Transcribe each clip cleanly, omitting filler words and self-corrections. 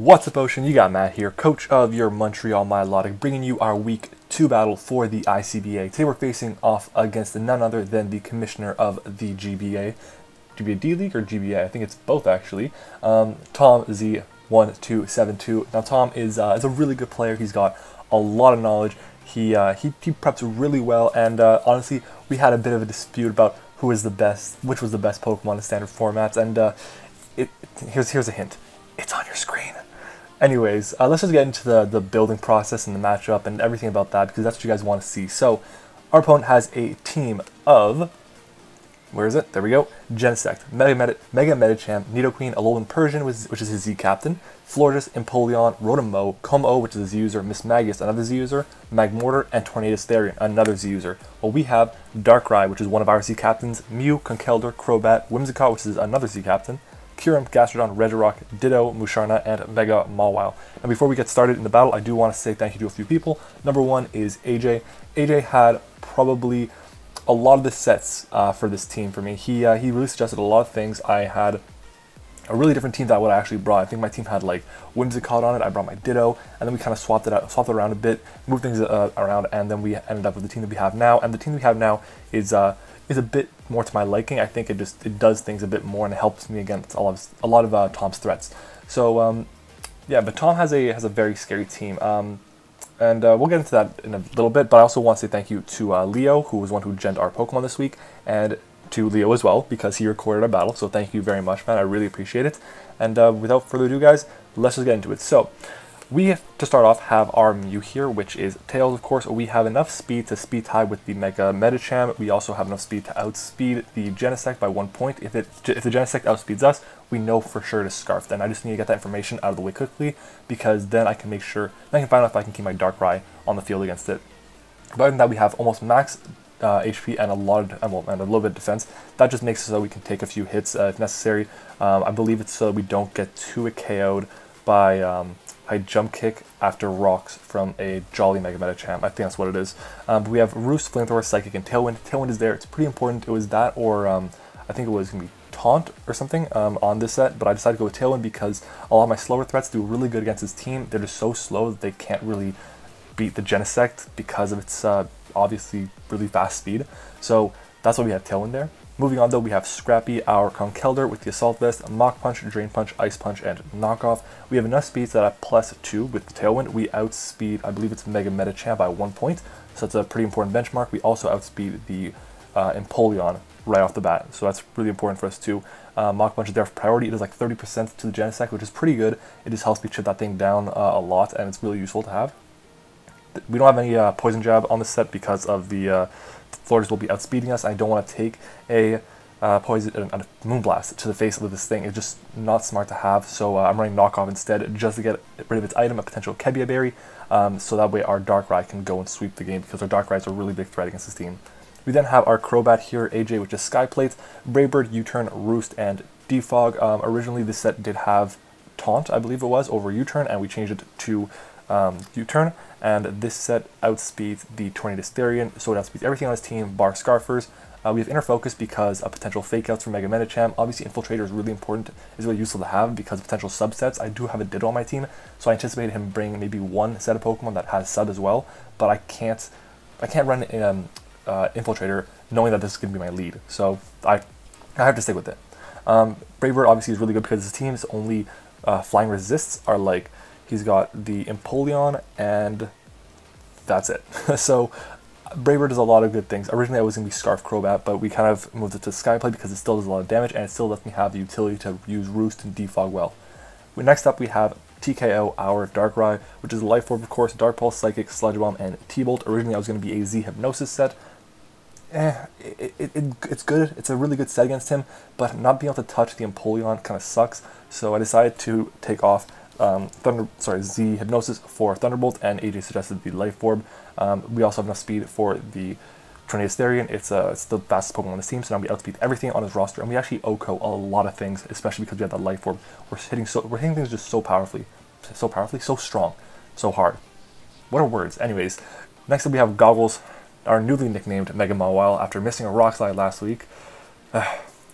What's up, Ocean? You got Matt here, coach of your Montreal Milotics, bringing you our Week 2 battle for the ICBA. Today we're facing off against none other than the commissioner of the GBA. GBA D-League or GBA? I think it's both, actually. Tom Z1272. Now, Tom is a really good player. He's got a lot of knowledge. He preps really well, and honestly, we had a bit of a dispute about who is the best, which was the best Pokemon in standard formats, and here's a hint. It's on your screen. Anyways, let's just get into the building process and the matchup and everything about that, because that's what you guys want to see. So, our opponent has a team of, where is it? There we go. Genesect, Mega Medicham, Nidoqueen, Alolan Persian, which is his Z captain, Florges, Empoleon, Rotom-Mow, Com-O, which is a Z user, Miss Magus, another Z user, Magmortar, and Tornadus Therian, another Z user. Well, we have Darkrai, which is one of our Z captains, Mew, Conkeldurr, Crobat, Whimsicott, which is another Z captain, Kyurem, Gastrodon, Regirock, Ditto, Musharna, and Mega Mawile. And before we get started in the battle, I do want to say thank you to a few people. Number one is AJ. AJ had probably a lot of the sets for this team for me. He really suggested a lot of things. I had a really different team than what I actually brought. I think my team had like Whimsicott on it. I brought my Ditto, and then we kind of swapped it around a bit, moved things around, and then we ended up with the team that we have now. And the team that we have now is a bit more to my liking. I think it does things a bit more, and it helps me against a lot of Tom's threats. So yeah, but Tom has a very scary team. And we'll get into that in a little bit, but I also want to say thank you to Leo, who was one who genned our Pokemon this week, and to Leo as well, because he recorded our battle, so thank you very much, man. I really appreciate it. And without further ado, guys, let's just get into it. So, we, to start off, have our Mew here, which is Tails, of course. We have enough speed to speed tie with the Mega Medicham. We also have enough speed to outspeed the Genesect by 1 point. If the Genesect outspeeds us, we know for sure to Scarf. Then I just need to get that information out of the way quickly, because then I can make sure, then I can find out if I can keep my Darkrai on the field against it. But other than that, we have almost max HP and a little bit of defense. That just makes it so we can take a few hits if necessary. I believe it's so we don't get too KO'd by Jump Kick after rocks from a Jolly Mega Medicham. I think that's what it is. But we have Roost, Flamethrower, Psychic, and Tailwind. Tailwind is there. It's pretty important. It was that, or I think it was going to be Taunt or something on this set, but I decided to go with Tailwind because a lot of my slower threats do really good against his team. They're just so slow that they can't really beat the Genesect because of its obviously really fast speed. So that's why we have Tailwind there. Moving on though, we have Scrappy, our Conkeldurr with the Assault Vest, Mach Punch, Drain Punch, Ice Punch, and Knockoff. We have enough speeds that at +2 with the Tailwind. We outspeed, I believe it's Mega Medicham by 1 point, so that's a pretty important benchmark. We also outspeed the Empoleon right off the bat, so that's really important for us too. Mach Punch is there for priority. It does like 30% to the Genesect, which is pretty good. It just helps me chip that thing down a lot, and it's really useful to have. We don't have any Poison Jab on this set because of the Florges will be outspeeding us. I don't want to take a Moonblast to the face of this thing. It's just not smart to have, so I'm running Knockoff instead just to get rid of its item, a potential Kebia Berry, so that way our Darkrai can go and sweep the game, because our Darkrai is a really big threat against this team. We then have our Crobat here, AJ, which is Sky Plate, Brave Bird, U-Turn, Roost, and Defog. Originally this set did have Taunt, I believe it was, over U-Turn, and we changed it to U-Turn, and this set outspeeds the Tornadus Therian, so it outspeeds everything on his team, bar Scarfers. We have Inner Focus because of potential fake outs from Mega Medicham. Obviously, Infiltrator is really important, is really useful to have because of potential subsets. I do have a Ditto on my team, so I anticipate him bringing maybe one set of Pokemon that has sub as well, but I can't run Infiltrator knowing that this is going to be my lead, so I have to stick with it. Brave Bird obviously is really good because his team's only flying resists are like, he's got the Empoleon, and that's it. So Brave Bird does a lot of good things. Originally I was going to be Scarf Crobat, but we kind of moved it to Skyplay because it still does a lot of damage, and it still lets me have the utility to use Roost and Defog well. Next up we have TKO, our Darkrai, which is Life Orb, of course, Dark Pulse, Psychic, Sludge Bomb, and T-Bolt. Originally I was going to be a Z Hypnosis set. It's good. It's a really good set against him, but not being able to touch the Empoleon kind of sucks, so I decided to take off Z Hypnosis for Thunderbolt, and AJ suggested the Life Orb. We also have enough speed for the Tornadus Therian. It's the fastest Pokemon on the team, so now we outspeed everything on his roster, and we actually OHKO a lot of things, especially because we have that Life Orb. We're hitting things just so powerfully, so strong, so hard. What are words? Anyways, next up we have Goggles, our newly nicknamed Mega Mawile after missing a Rock Slide last week.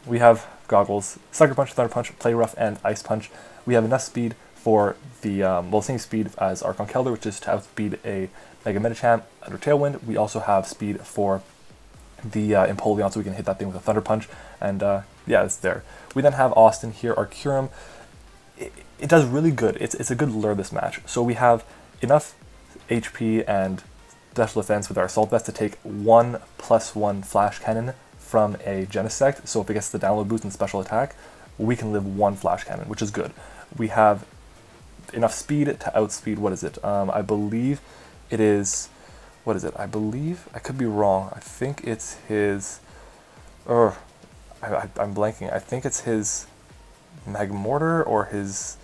We have Goggles, Sucker Punch, Thunder Punch, Play Rough, and Ice Punch. We have enough speed for the well, same speed as our Conkeldurr, which is to outspeed a Mega Medicham under Tailwind. We also have speed for the Empoleon, so we can hit that thing with a Thunder Punch, and yeah, it's there. We then have Austin here, our Kyurem. It does really good. It's a good lure this match. So we have enough HP and special defense with our Assault Vest to take 1+1 Flash Cannon from a Genesect. So if it gets the download boost and special attack, we can live 1 Flash Cannon, which is good. We have enough speed to outspeed, what is it? I believe it is, what is it? I believe, I could be wrong. I think it's his, I'm blanking. I think it's his Magmortar or his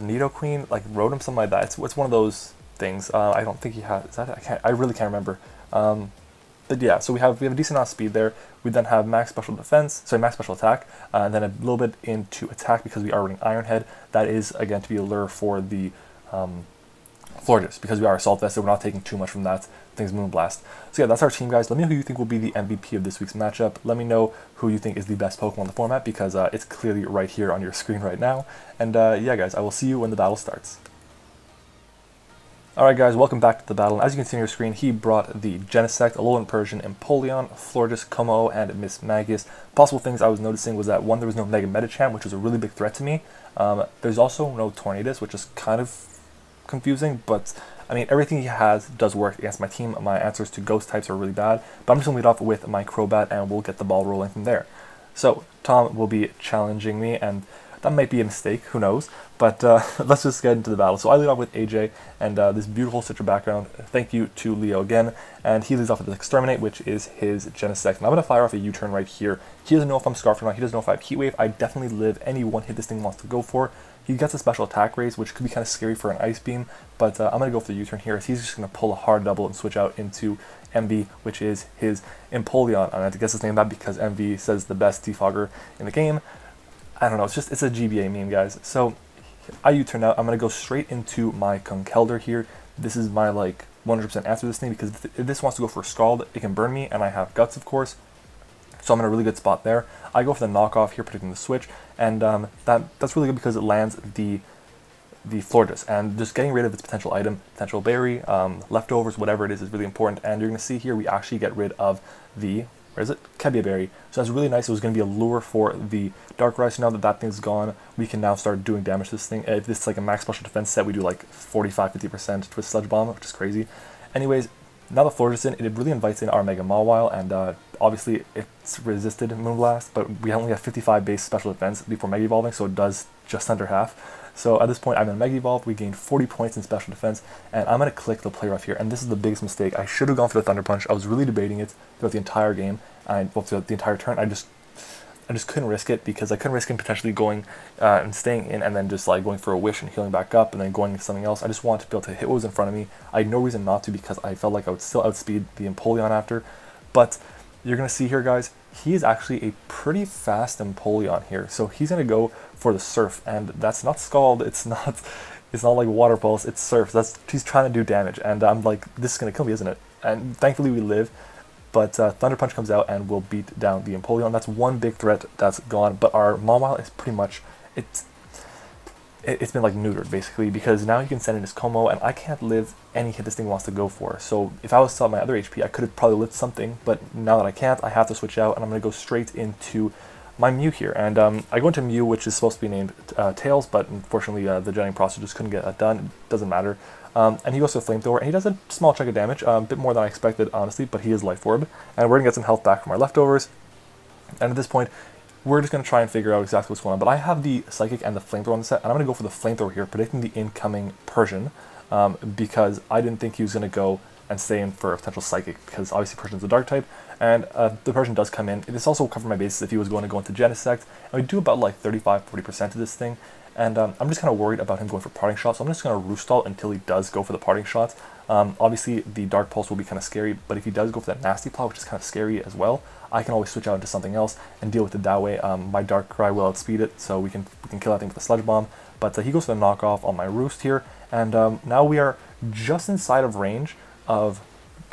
Nidoqueen, like Rotom, something like that. It's one of those things. I don't think he has, is that, I really can't remember. But yeah, so we have a decent amount of speed there. We then have max special defense, sorry, max special attack, and then a little bit into attack because we are running Iron Head. That is, again, to be a lure for the Florges, because we are Assault Vest, so we're not taking too much from that thing's Moonblast. So yeah, that's our team, guys. Let me know who you think will be the MVP of this week's matchup. Let me know who you think is the best Pokemon in the format, because it's clearly right here on your screen right now. And yeah, guys, I will see you when the battle starts. Alright guys, welcome back to the battle. As you can see on your screen, he brought the Genesect, Alolan Persian, Empoleon, Florges, Como, and Miss Magius. Possible things I was noticing was that, one, there was no Mega Medicham, which was a really big threat to me. There's also no Tornadus, which is kind of confusing, but I mean, everything he has does work against my team. My answers to ghost types are really bad, but I'm just going to lead off with my Crobat, and we'll get the ball rolling from there. So, Tom will be challenging me, and that might be a mistake, who knows, but let's just get into the battle. So I lead off with AJ, and this beautiful Citra background. Thank you to Leo again, and he leads off with Exterminate, which is his Genesect. And I'm going to fire off a U-turn right here. He doesn't know if I'm Scarfed or not, he doesn't know if I have Heat Wave. I definitely live any one hit this thing wants to go for. He gets a special attack raise, which could be kind of scary for an Ice Beam, but I'm going to go for the U-turn here, as he's just going to pull a hard double and switch out into MV, which is his Empoleon. I have to guess his name that because MV says the best defogger in the game. I don't know, it's a GBA meme, guys. So I U-turn out. I'm going to go straight into my Conkeldurr here. This is my, like, 100% answer to this thing, because if this wants to go for a Scald, it can burn me, and I have Guts, of course. So I'm in a really good spot there. I go for the knockoff here, predicting the switch, and that's really good because it lands the Florges, and just getting rid of its potential item, potential berry, leftovers, whatever it is really important. And you're going to see here we actually get rid of the, where is it? Kebia Berry. So that's really nice. It was going to be a lure for the Darkrai. So now that that thing's gone, we can now start doing damage to this thing. If this is like a max special defense set, we do like 45-50% Twist Sludge Bomb, which is crazy. Anyways, now the Florges in, it really invites in our Mega Mawile, and obviously it's resisted Moonblast, but we only have 55 base special defense before Mega Evolving, so it does just under half. So at this point, I'm in Mega Evolve. We gained 40 points in special defense, and I'm going to click the play rough here. And this is the biggest mistake. I should have gone for the Thunder Punch. I was really debating it throughout the entire game, and well, throughout the entire turn. I just couldn't risk it, because I couldn't risk him potentially going and staying in, and then just like going for a wish and healing back up, and then going into something else. I just wanted to be able to hit what was in front of me. I had no reason not to, because I felt like I would still outspeed the Empoleon after. But you're going to see here, guys, he is actually a pretty fast Empoleon here. So he's going to go for the Surf, and that's not Scald, it's not like Water Pulse, it's Surf. He's trying to do damage, and I'm like, this is going to kill me, isn't it? And thankfully we live, but Thunder Punch comes out and will beat down the Empoleon. That's one big threat that's gone, but our Mawile is pretty much, it's been like neutered basically, because now you can send in his Como, and I can't live any hit this thing wants to go for. So if I was still at my other HP, I could have probably lived something, but now that I can't, I have to switch out, and I'm going to go straight into my Mew here. And I go into Mew, which is supposed to be named Tails, but unfortunately the jetting process just couldn't get that done. It doesn't matter. And he goes to Flamethrower, and he does a small chunk of damage, a bit more than I expected, honestly, but he is Life Orb, and we're going to get some health back from our leftovers. And at this point, we're just going to try and figure out exactly what's going on. But I have the Psychic and the Flamethrower on the set, and I'm going to go for the Flamethrower here, predicting the incoming Persian, because I didn't think he was going to go and stay in for a potential Psychic, because obviously Persian's a Dark type, and the Persian does come in. This also will cover my bases if he was going to go into Genesect, and we do about like 35-40% of this thing, and I'm just kind of worried about him going for Parting Shot, so I'm just going to Roost Stall until he does go for the Parting Shot. Obviously the Dark Pulse will be kind of scary, but if he does go for that Nasty Plot, which is kind of scary as well, I can always switch out into something else and deal with it that way. My Darkrai will outspeed it, so we can kill that thing with a Sludge Bomb, but he goes for the knockoff on my Roost here, and now we are just inside of range of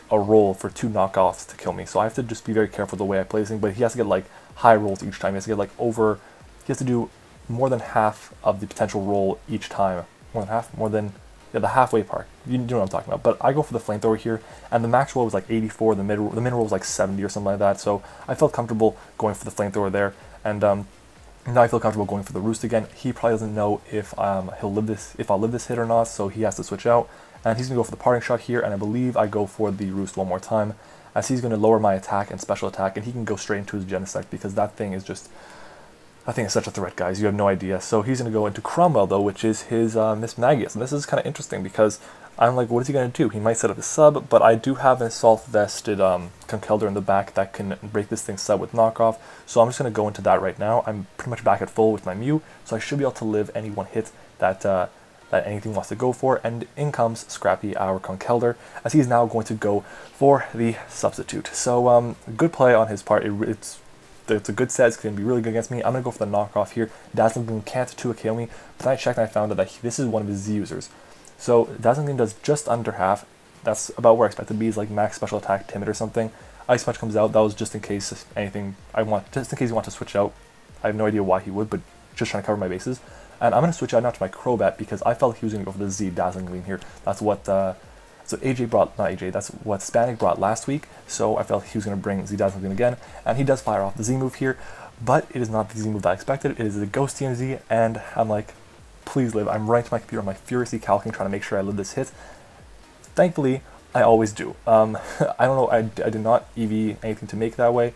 a roll for 2 knockoffs to kill me, so I have to just be very careful the way I play this thing. But he has to get like high rolls each time. He has to get like he has to do more than half of the potential roll each time more than half, more than, yeah, the halfway part. You know what I'm talking about. But I go for the flamethrower here, and the max roll was like 84, the mid roll was like 70 or something like that, so I felt comfortable going for the flamethrower there, and now I feel comfortable going for the roost again. He probably doesn't know if I'll live this hit or not, so he has to switch out, and he's gonna go for the parting shot here, and I believe I go for the roost one more time, as he's gonna lower my attack and special attack, and he can go straight into his Genesect, because that thing is just, I think it's such a threat, guys. You have no idea. So he's going to go into Cromwell, though, which is his Miss Magius. And this is kind of interesting because I'm like, what is he going to do? He might set up a sub, but I do have an assault-vested Conkeldurr in the back that can break this thing sub with knockoff. So I'm just going to go into that right now. I'm pretty much back at full with my Mew, so I should be able to live any one hit that that anything wants to go for. And in comes Scrappy, our Conkeldurr, as he's now going to go for the substitute. So good play on his part. It's a good set. It's going to be really good against me. I'm going to go for the knockoff here. Dazzling Gleam can't 2 KO me, but then I checked and I found out that this is one of his Z users. So Dazzling Gleam does just under half. That's about where I expect it to be, is like max special attack, timid or something. Ice Punch comes out. That was just in case anything just in case he wants to switch out. I have no idea why he would, but just trying to cover my bases. And I'm going to switch out now to my Crobat because I felt he was going to go for the Z Dazzling Gleam here. That's what so AJ brought, not AJ, that's what Spanik brought last week, so I felt he was going to bring Z Dazzling Gleam again, and he does fire off the Z move here, but it is not the Z move that I expected. It is the Ghost TMZ, and I'm like, please live. I'm running to my computer, I'm like furiously calculating, trying to make sure I live this hit. Thankfully, I always do. I don't know, I did not EV anything to make that way.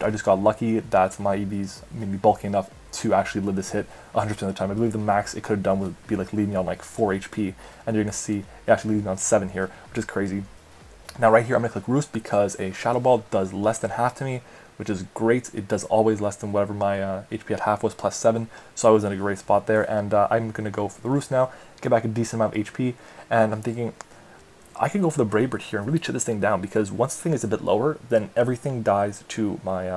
I just got lucky that my EVs made me bulky enough to actually live this hit 100% of the time. I believe the max it could have done would be like leaving me on like 4 HP, and you're going to see it actually leaving me on 7 here, which is crazy. Now right here I'm going to click Roost because a Shadow Ball does less than half to me, which is great. It does always less than whatever my HP at half was, plus 7, so I was in a great spot there, and I'm going to go for the Roost now, get back a decent amount of HP, and I'm thinking I can go for the Brave Bird here and really chip this thing down, because once the thing is a bit lower, then everything dies to my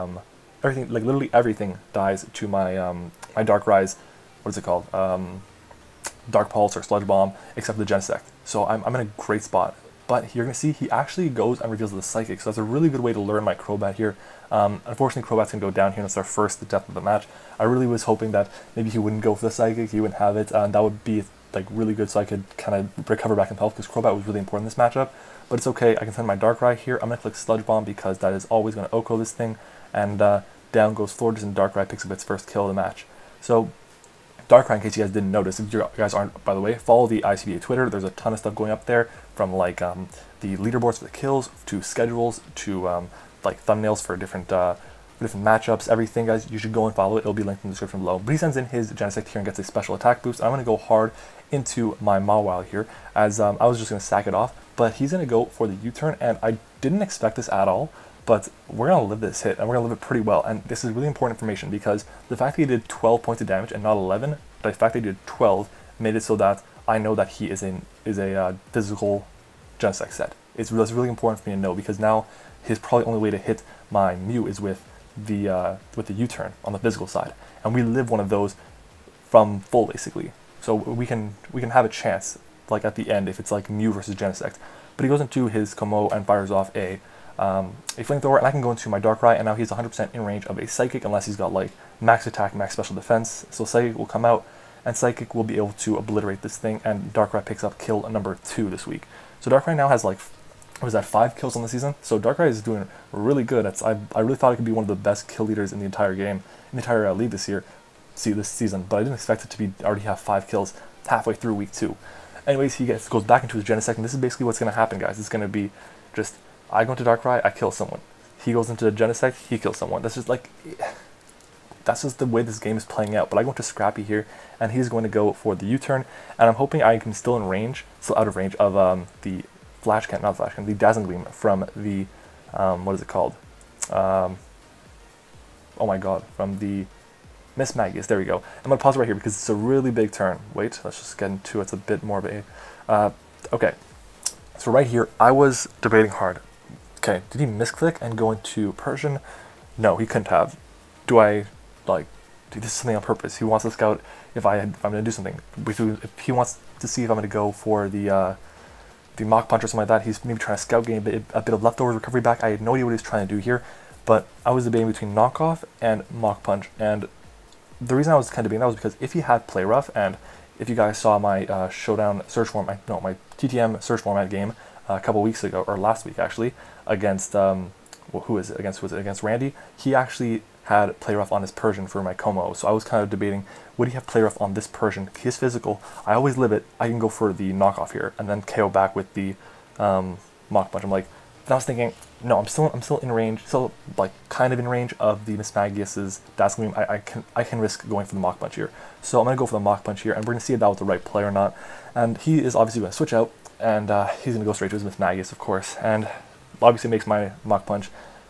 everything, like literally everything dies to my my Dark Rise, what is it called, Dark Pulse or Sludge Bomb, except for the Genesect. So I'm in a great spot. But you're going to see he actually goes and reveals the Psychic, so that's a really good way to learn my Crobat here. Unfortunately, Crobat's going to go down here, and it's our first death of the match. I really was hoping that maybe he wouldn't go for the Psychic, he wouldn't have it, and that would be like really good, so I could kind of recover back in health, because Crobat was really important in this matchup. But it's okay, I can send my Darkrai here. I'm going to click Sludge Bomb because that is always going to OHKO this thing, and down goes Florges, and Darkrai picks up its first kill of the match. So Darkrai, in case you guys didn't notice, if you guys aren't, by the way, follow the ICBA Twitter. There's a ton of stuff going up there, from like the leaderboards for the kills, to schedules, to like thumbnails for different matchups, everything, guys. You should go and follow it. It'll be linked in the description below. But he sends in his Genesect here and gets a special attack boost. I'm going to go hard into my Mawile here, as I was just going to sack it off, but he's going to go for the U-turn, and I didn't expect this at all, but we're going to live this hit, and we're going to live it pretty well. And this is really important information, because the fact that he did 12 points of damage and not 11, but the fact that he did 12 made it so that I know that he is a physical Genesect set. It's really important for me to know, because now his probably only way to hit my Mew is with the U-turn on the physical side, and we live one of those from full, basically. So we can have a chance, like at the end, if it's like Mew versus Genesect. But he goes into his Como and fires off a Flamethrower, and I can go into my Darkrai, and now he's 100% in range of a Psychic, unless he's got like max attack, max special defense. So Psychic will come out, and Psychic will be able to obliterate this thing, and Darkrai picks up kill number 2 this week. So Darkrai now has like, what is that, 5 kills on the season? So Darkrai is doing really good. I really thought it could be one of the best kill leaders in the entire game, in the entire league this season, but I didn't expect it to be already have 5 kills halfway through week 2. Anyways, he goes back into his Genesect, and this is basically what's going to happen, guys. It's going to be just, I go into Darkrai, I kill someone. He goes into the Genesect, he kills someone. That's just like, that's just the way this game is playing out. But I go into Scrappy here, and he's going to go for the U-turn, and I'm hoping I can still out of range of the the Dazzling Gleam from the, what is it called? Oh my god, from the Miss Magius. There we go. I'm going to pause right here because it's a really big turn. Wait, let's just get into it. It's a bit more of a... okay, so right here, I was debating hard. Okay, did he misclick and go into Persian? No, he couldn't have. Do I, like, do this something on purpose? He wants to scout if I'm going to do something. If he wants to see if I'm going to go for the Mach Punch or something like that, he's maybe trying to scout, gain a bit of leftover recovery back. I had no idea what he was trying to do here, but I was debating between Knockoff and Mach Punch, and the reason I was kind of debating that was because if he had Play Rough, and if you guys saw my Showdown search format, no, my TTM search format game a couple weeks ago, or last week actually, against who was it against Randy. He actually had play rough on his Persian for my Como, so I was kind of debating, would he have play rough on this Persian? His physical, I always live it. I can go for the knockoff here and then KO back with the Mach Punch. I'm like, and I was thinking, no, I'm still in range, still like kind of in range of the Miss Magius's Dazzling Gleam. I can risk going for the Mach Punch here, so I'm gonna go for the Mach Punch here, and we're gonna see if that was the right play or not. And he is obviously gonna switch out, and he's gonna go straight to his Miss Magius, of course, and obviously makes my Mach Punch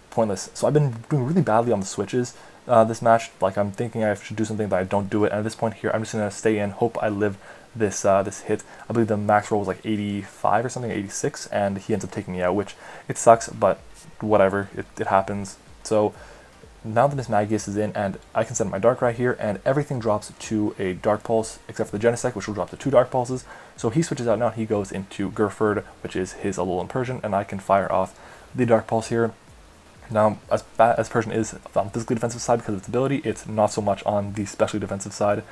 pointless. So I've been doing really badly on the switches this match. Like, I'm thinking I should do something, but I don't do it. And at this point here, I'm just gonna stay in, hope I live this this hit. I believe the max roll was like 85 or something, 86, and he ends up taking me out, which it sucks, but whatever, it happens. So now that Miss Magius is in, and I can send my Darkrai here, and everything drops to a Dark Pulse, except for the Genesect, which will drop to 2 Dark Pulses. So he switches out now, he goes into Gurford, which is his Alolan Persian, and I can fire off the Dark Pulse here. Now, as bad as Persian is on the physically defensive side because of its ability, it's not so much on the specially defensive side.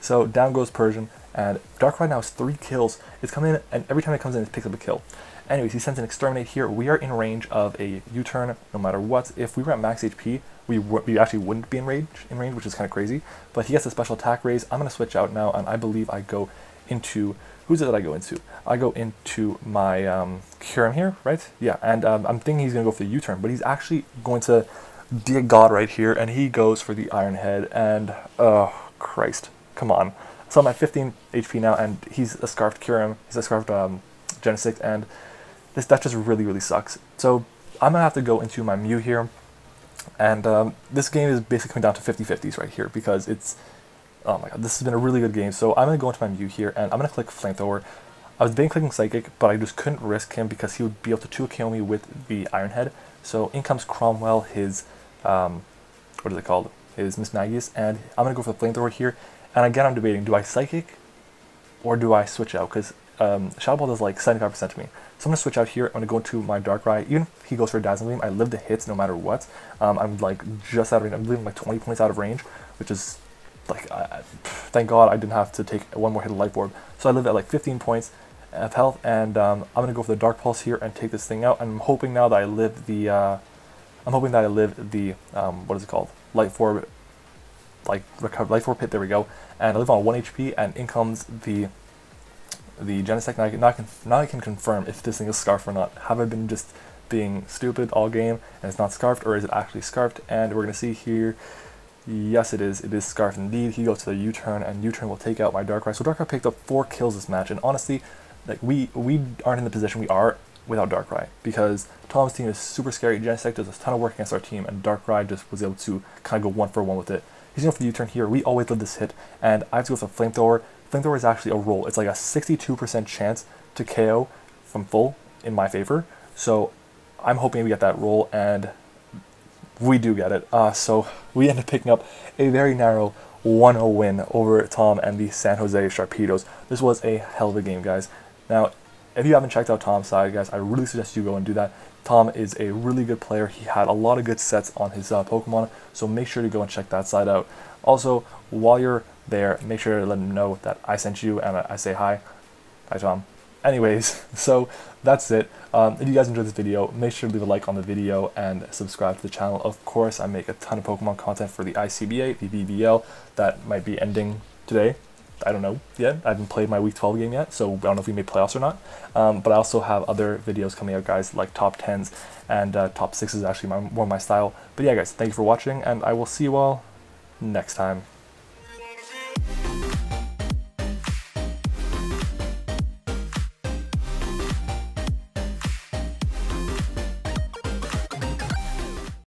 So down goes Persian, and Darkrai now has 3 kills. It's coming in, and every time it comes in, it picks up a kill. Anyways, he sends an Exterminate here. We are in range of a U-turn no matter what. If we were at max HP, we actually wouldn't be in range, which is kind of crazy. But he gets a special attack raise. I'm going to switch out now, and I believe I go into... Who's it that I go into? I go into my Kyurem here, right? Yeah, and I'm thinking he's going to go for the U-turn, but he's actually going to be a god right here, and he goes for the Iron Head, and... oh, Christ. Come on. So I'm at 15 HP now, and he's a Scarfed Kyurem. He's a Scarfed Genesect, and that just really, really sucks. So I'm going to have to go into my Mew here, and this game is basically coming down to 50-50s right here, because it's... oh my god, this has been a really good game. So I'm going to go into my Mew here, and I'm going to click Flamethrower. I was clicking Psychic, but I just couldn't risk him because he would be able to 2KO me with the Iron Head. So in comes Cromwell, his, what is it called? His Miss Magius, and I'm going to go for the Flamethrower here. And again, I'm debating, do I Psychic or do I switch out? Because Shadow Ball does like 75% to me. So I'm going to switch out here. I'm going to go into my Darkrai. Even if he goes for a Dazzling Gleam, I live the hits no matter what. I'm like just out of range. I'm leaving like 20 points out of range, which is like, thank God I didn't have to take one more hit of Life Orb. So I live at like 15 points of health, and I'm going to go for the Dark Pulse here and take this thing out. I'm hoping now that I live the, what is it called? Life Orb. Like recover Life Orb hit, there we go, and I live on 1 HP, and in comes the Genesect. Now I can confirm if this thing is Scarfed or not. Have I been just being stupid all game and it's not Scarfed, or is it actually Scarfed? And we're gonna see here, yes it is Scarfed indeed. He goes to the U-turn, and U-turn will take out my Darkrai. So Darkrai picked up 4 kills this match, and honestly, like we aren't in the position we are without Darkrai, because Tom's team is super scary. Genesect does a ton of work against our team, and Darkrai just was able to kind of go 1-for-1 with it. He's going for the U-turn here. We always live this hit, and I have to go for Flamethrower. Flamethrower is actually a roll. It's like a 62% chance to KO from full in my favor. So I'm hoping we get that roll, and we do get it. So we end up picking up a very narrow 1-0 win over Tom and the San Jose Sharpedos. This was a hell of a game, guys. Now, if you haven't checked out Tom's side, guys, I really suggest you go and do that. Tom is a really good player. He had a lot of good sets on his Pokemon, so make sure to go and check that side out. Also, while you're there, make sure to let him know that I sent you and I say hi. Hi, Tom. Anyways, so that's it. If you guys enjoyed this video, make sure to leave a like on the video and subscribe to the channel. Of course, I make a ton of Pokemon content for the ICBA, the BBL, that might be ending today. I don't know yet. I haven't played my Week 12 game yet, so I don't know if we made playoffs or not. But I also have other videos coming out, guys, like top 10s and top 6s is actually more my style. But yeah, guys, thank you for watching, and I will see you all next time.